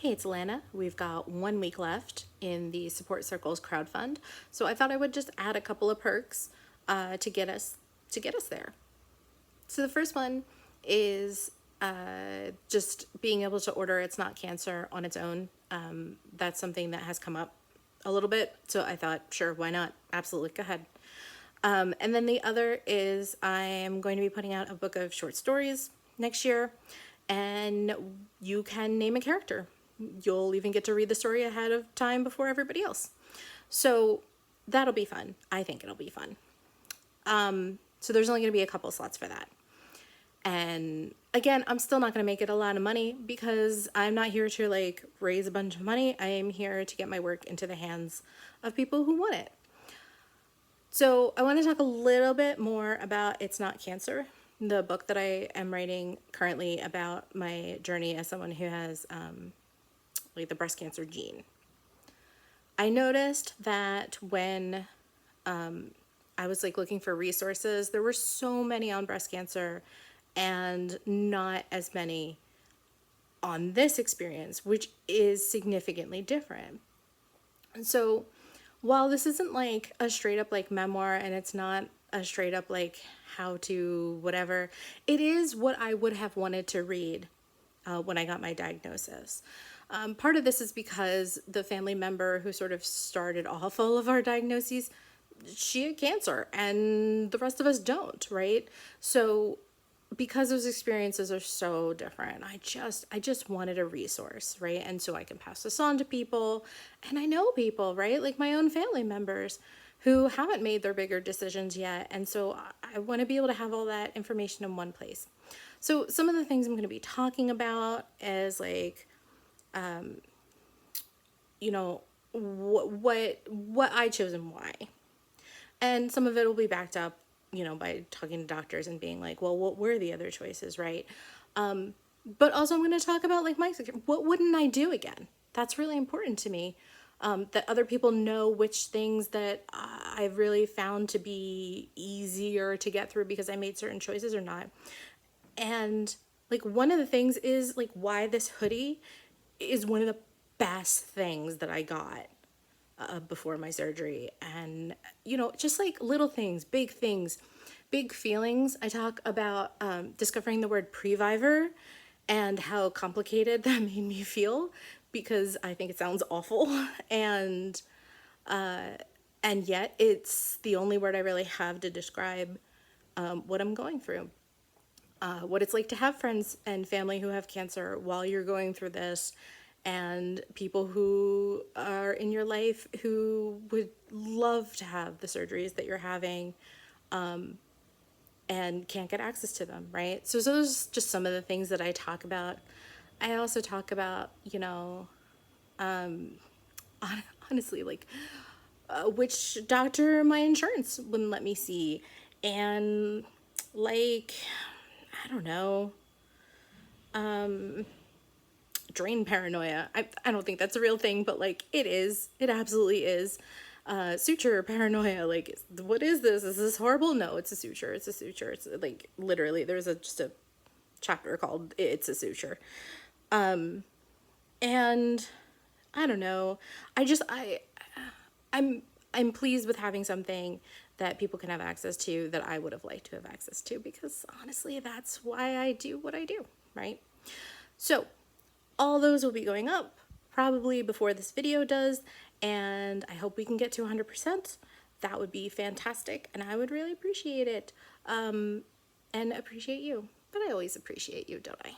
Hey, it's Alana. We've got 1 week left in the Support Circles crowdfund, so I thought I would just add a couple of perks to get us there. So the first one is just being able to order It's Not Cancer on its own. That's something that has come up a little bit, so I thought, sure, why not? Absolutely, go ahead. And then the other is I am going to be putting out a book of short stories next year, and you can name a character. You'll even get to read the story ahead of time before everybody else. So that'll be fun. I think it'll be fun. So there's only going to be a couple slots for that. And again, I'm still not going to make it a lot of money because I'm not here to like raise a bunch of money. I am here to get my work into the hands of people who want it. So I want to talk a little bit more about It's Not Cancer, the book that I am writing currently about my journey as someone who has like the breast cancer gene. I noticed that when I was like looking for resources, there were so many on breast cancer and not as many on this experience, which is significantly different. And so while this isn't like a straight up like memoir and it's not a straight up like how to whatever, it is what I would have wanted to read when I got my diagnosis. Part of this is because the family member who sort of started off all of our diagnoses, she had cancer and the rest of us don't, right? So because those experiences are so different, I just wanted a resource, right? And so I can pass this on to people. And I know people, right? Like my own family members who haven't made their bigger decisions yet. And so I want to be able to have all that information in one place. So some of the things I'm going to be talking about is like, you know, what I chose and why. And some of it will be backed up, you know, by talking to doctors and being like, well, what were the other choices, right? But also I'm going to talk about like what wouldn't I do again? That's really important to me. That other people know which things that I've really found to be easier to get through because I made certain choices or not. And like one of the things is like why this hoodie is one of the best things that I got before my surgery. And, you know, just like little things, big feelings. I talk about discovering the word previvor and how complicated that made me feel because I think it sounds awful. And yet it's the only word I really have to describe what I'm going through. What it's like to have friends and family who have cancer while you're going through this, and people who are in your life who would love to have the surgeries that you're having and can't get access to them, right? So those are just some of the things that I talk about. I also talk about, you know, honestly, like which doctor my insurance wouldn't let me see. And like, I don't know, drain paranoia. I don't think that's a real thing, but like it is. It absolutely is. Suture paranoia. Like, what is this? Is this horrible? No, it's a suture. It's a suture. It's like literally there's just a chapter called It's a Suture. And I don't know. I'm I'm pleased with having something that people can have access to that I would have liked to have access to because honestly, that's why I do what I do, right? So all those will be going up probably before this video does, and I hope we can get to 100%. That would be fantastic, and I would really appreciate it, and appreciate you. But I always appreciate you, don't I?